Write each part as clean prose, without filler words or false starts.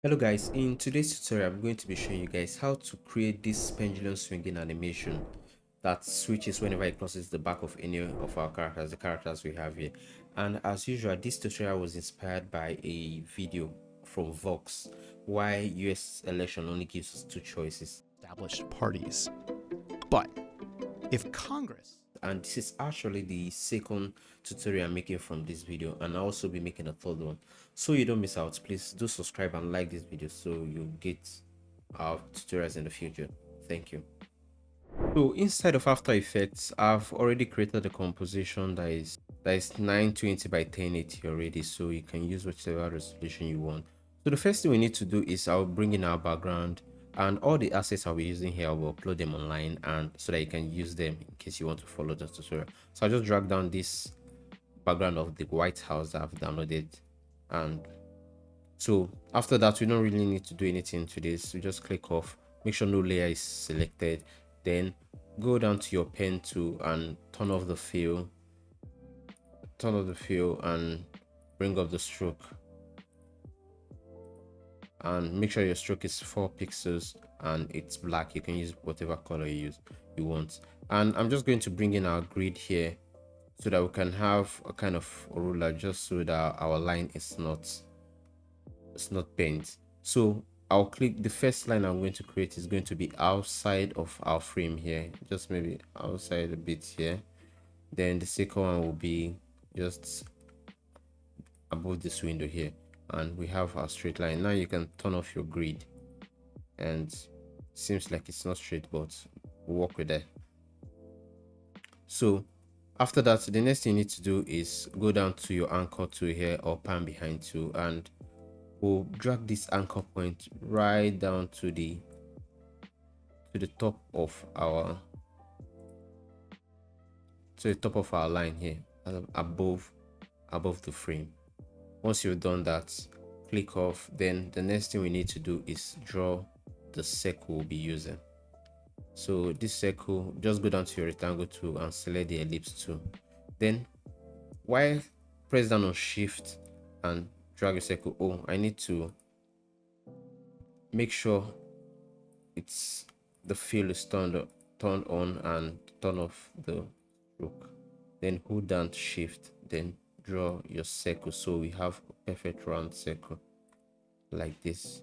Hello guys, in today's tutorial I'm going to be showing you guys how to create this pendulum swinging animation that switches whenever it crosses the back of any of our characters, the characters we have here. And as usual, this tutorial was inspired by a video from Vox, why US election only gives us two choices. Established parties. But if Congress And this is actually the second tutorial I'm making from this video, and I'll also be making a third one. So you don't miss out, please do subscribe and like this video so you get our tutorials in the future. Thank you. So inside of After Effects, I've already created a composition that is 920 by 1080 already, so you can use whichever resolution you want. So the first thing we need to do is I'll bring in our background, and all the assets I'll be using here, I will upload them online and so that you can use them in case you want to follow the tutorial. So I'll just drag down this background of the White House that I've downloaded, and so after that we don't really need to do anything to this. We just click off, make sure no layer is selected, then go down to your pen tool and turn off the fill, and bring up the stroke, and make sure your stroke is 4 pixels and it's black. You can use whatever color you want. And I'm just going to bring in our grid here so that we can have a kind of ruler, just so that our line is not bent. So I'll click the first line I'm going to create is going to be outside of our frame here, just maybe outside a bit here. Then the second one will be just above this window here, and we have our straight line. Now you can turn off your grid, and seems like it's not straight, but we'll work with that. So after that, the next thing you need to do is go down to your anchor tool here, or pan behind tool, and we'll drag this anchor point right down to the top of our line here, above the frame. Once you've done that, click off. Then the next thing we need to do is draw the circle we'll be using. So this circle, just go down to your rectangle tool and select the ellipse tool. Then while press down on shift and drag a circle, I need to make sure it's the fill is turned on and turn off the stroke. Then hold down shift, then draw your circle so we have a perfect round circle like this.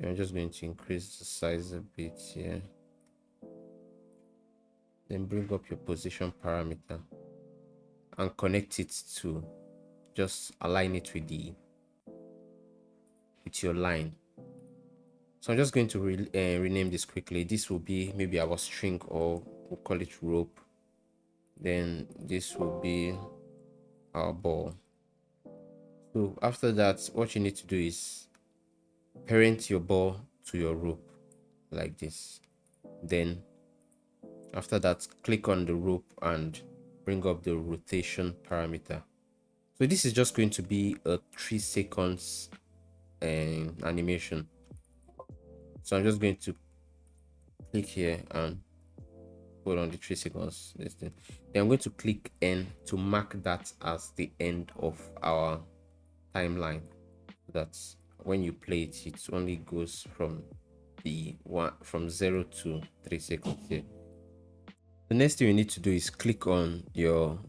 I'm just going to increase the size a bit here, then bring up your position parameter and connect it to, just align it with your line. So I'm just going to rename this quickly. This will be maybe our string, or we'll call it rope. Then this will be our ball. So after that, what you need to do is parent your ball to your rope like this. Then after that, click on the rope and bring up the rotation parameter. So this is just going to be a 3 seconds animation. So I'm just going to click here and hold on the 3 seconds. Then I'm going to click N to mark that as the end of our timeline. That's when you play it, it only goes from 0 to 3 seconds here. The next thing you need to do is click on your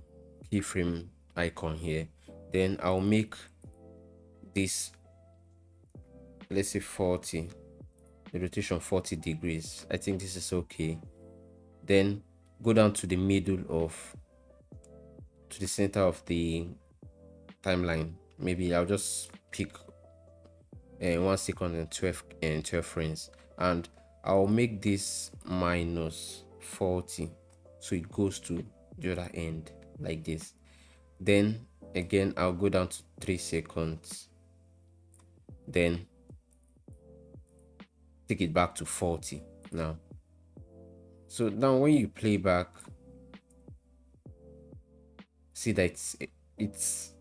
keyframe icon here. Then I'll make this, let's say 40, the rotation 40 degrees. I think this is okay. Then go down to the center of the timeline. Maybe I'll just pick 1 second and 12 frames, and I'll make this minus 40 so it goes to the other end like this. Then again, I'll go down to 3 seconds, then take it back to 40 now. So now when you play back, see that it's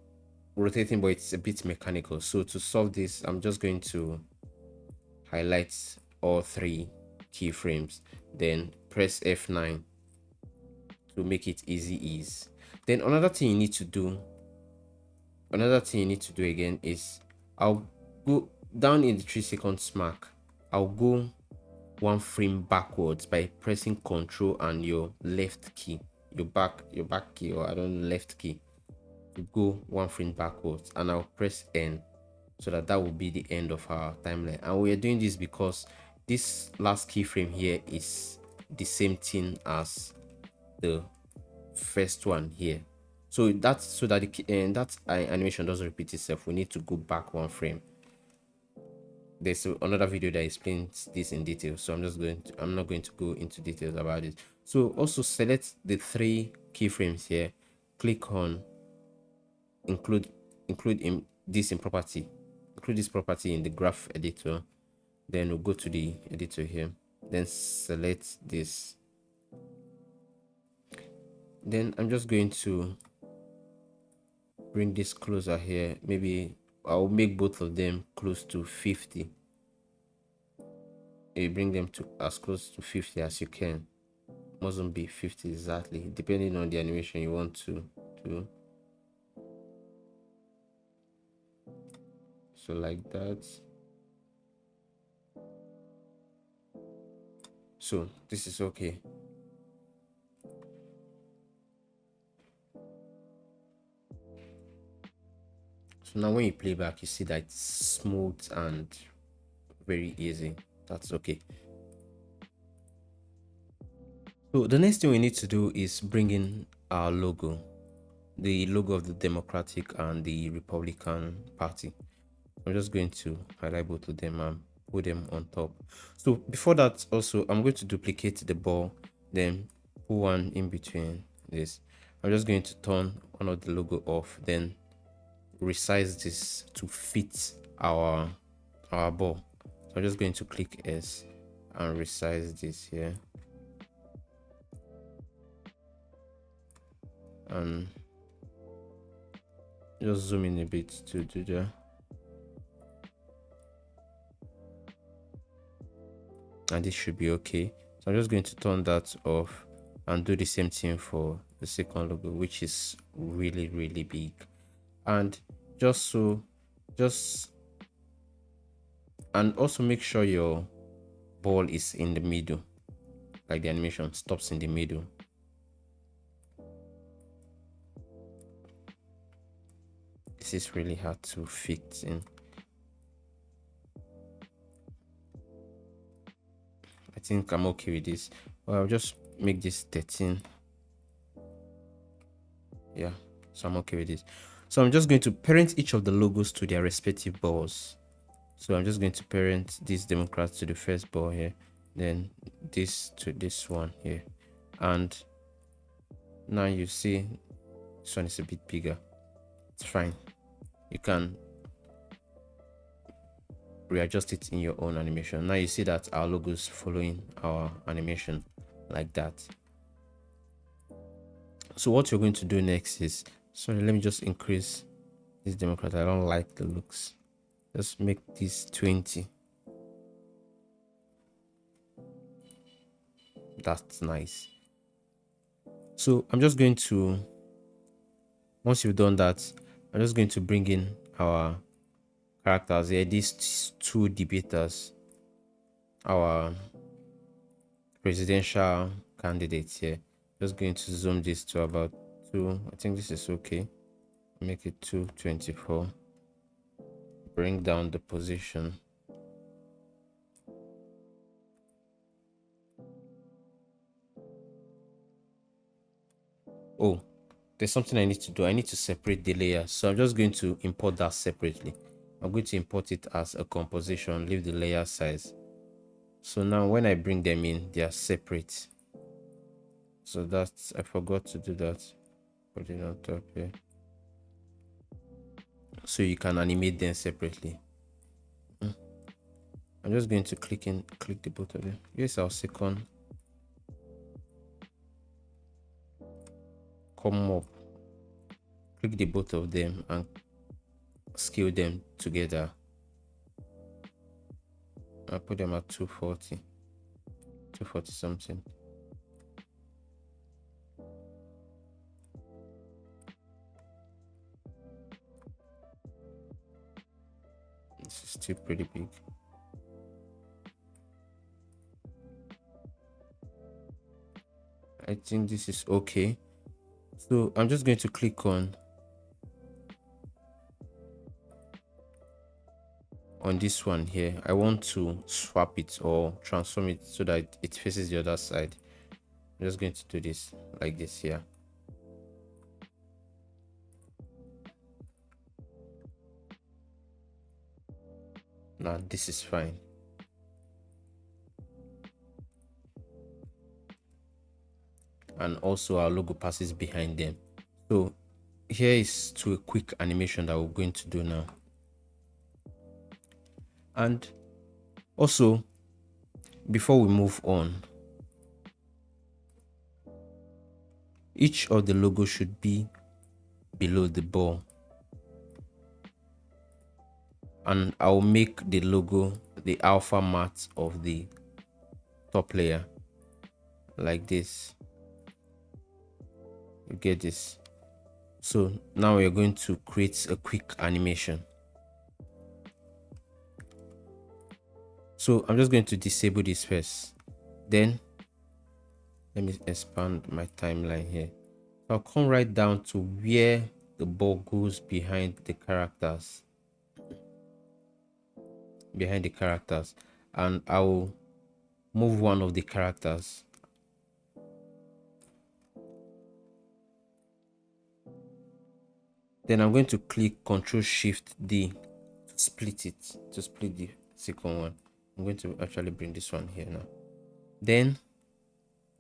rotating, but it's a bit mechanical. So to solve this, I'm just going to highlight all 3 keyframes, then press F9 to make it easy ease. Then another thing you need to do again is I'll go down in the 3 seconds mark, I'll go 1 frame backwards by pressing Control and your left key, your back key, or I don't know, left key, to go 1 frame backwards, and I'll press N, so that will be the end of our timeline. And we are doing this because this last keyframe here is the same thing as the first one here. So that's so that that animation doesn't repeat itself. We need to go back 1 frame. There's another video that explains this in detail, so I'm not going to go into details about it. So also select the 3 keyframes here, click on include in this property, include this property in the graph editor. Then we'll go to the editor here, then select this. Then I'm just going to bring this closer here. Maybe I'll make both of them close to 50. You bring them to as close to 50 as you can. Mustn't be 50 exactly, depending on the animation you want to do. So like that. So this is okay. So now when you play back, you see that it's smooth and very easy. That's okay. So the next thing we need to do is bring in our logo, the logo of the Democratic and the Republican Party. I'm just going to highlight both of them and put them on top. So before that, also I'm going to duplicate the ball, then put one in between this. I'm just going to turn one of the logo off, then resize this to fit our ball. So I'm just going to click S and resize this here, and just zoom in a bit to do that. And this should be okay. So I'm just going to turn that off and do the same thing for the second logo, which is really big. And and also make sure your ball is in the middle, like the animation stops in the middle. This is really hard to fit in. I think I'm okay with this. Well, I'll just make this 13. Yeah, so I'm okay with this. So I'm just going to parent each of the logos to their respective balls. So I'm just going to parent this Democrat to the first ball here, then this to this one here. And now you see this one is a bit bigger. It's fine. You can readjust it in your own animation. Now you see that our logo is following our animation like that. So what you're going to do next is, sorry, let me just increase this Democrat. I don't like the looks. Just make this 20. That's nice. So I'm just going to, once you've done that, I'm just going to bring in our characters here, these 2 debaters, our presidential candidates here. Just going to zoom this to about 2. I think this is okay. Make it 224. Bring down the position. Oh, there's something I need to do. I need to separate the layers. So I'm just going to import that separately. I'm going to import it as a composition, leave the layer size. So now when I bring them in, they are separate. So that's, I forgot to do that. Put it on top here. So you can animate them separately. I'm just going to click the both of them. Here's our second. Come up, click the both of them and scale them together. I'll put them at 240 something. This is still pretty big. I think this is okay. So I'm just going to click on this one here. I want to swap it or transform it so that it faces the other side. I'm just going to do this like this here. Now this is fine. And also our logo passes behind them. So here is to a quick animation that we're going to do now. And also, before we move on, each of the logo should be below the ball, and I'll make the logo the alpha matte of the top layer like this. You get this? So now we're going to create a quick animation. So I'm just going to disable this first. Then let me expand my timeline here. So I'll come right down to where the ball goes behind the characters. And I will move one of the characters. Then I'm going to click Ctrl Shift D to split the second one. I'm going to actually bring this one here now. Then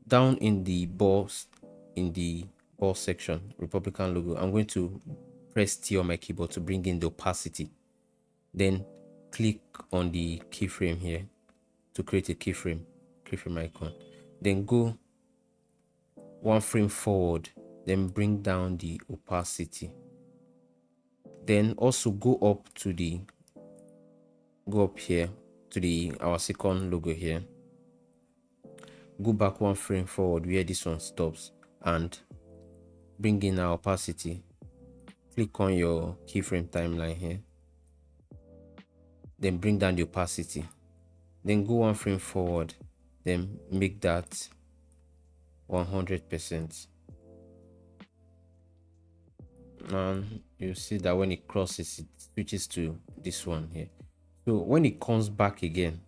down in the ball section, Republican logo, I'm going to press T on my keyboard to bring in the opacity. Then click on the keyframe here to create a keyframe icon. Then go one frame forward, then bring down the opacity. Then also go up here to our second logo here. Go back one frame forward where this one stops and bring in our opacity. Click on your keyframe timeline here. Then bring down the opacity. Then go one frame forward. Then make that 100%. And you see that when it crosses, it switches to this one here. So when it comes back again,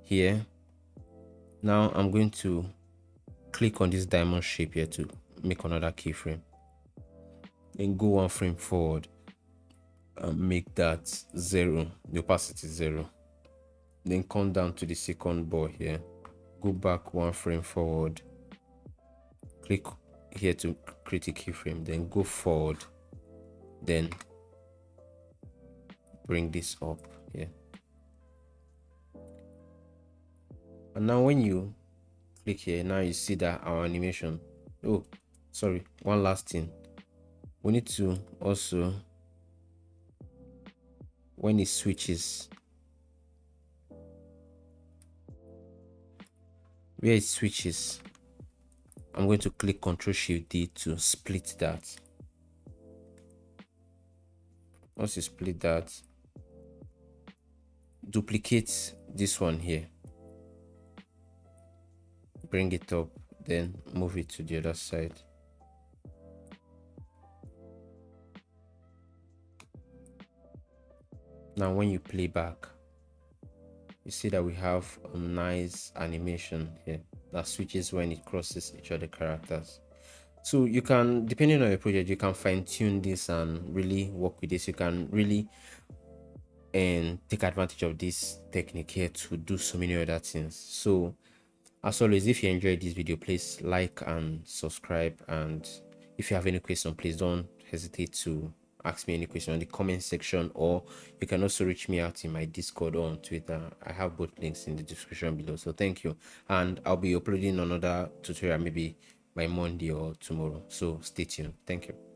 here, now I'm going to click on this diamond shape here to make another keyframe. Then go one frame forward and make that 0, the opacity 0. Then come down to the second ball here, go back one frame forward, click here to create a keyframe, then go forward, then bring this up here. And now when you click here, now you see that our animation, oh sorry, one last thing, we need to also, when it switches, where it switches, I'm going to click Ctrl Shift D to split that. Once you split that, duplicate this one here, bring it up, then move it to the other side. Now when you play back, you see that we have a nice animation here that switches when it crosses each of the characters. So you can, depending on your project, you can fine-tune this and really work with this. You can really take advantage of this technique here to do so many other things. So as always, if you enjoyed this video, please like and subscribe, and if you have any question, please don't hesitate to ask me any question in the comment section, or you can also reach me out in my Discord or on Twitter. I have both links in the description below. So thank you, and I'll be uploading another tutorial maybe by Monday or tomorrow, so stay tuned. Thank you.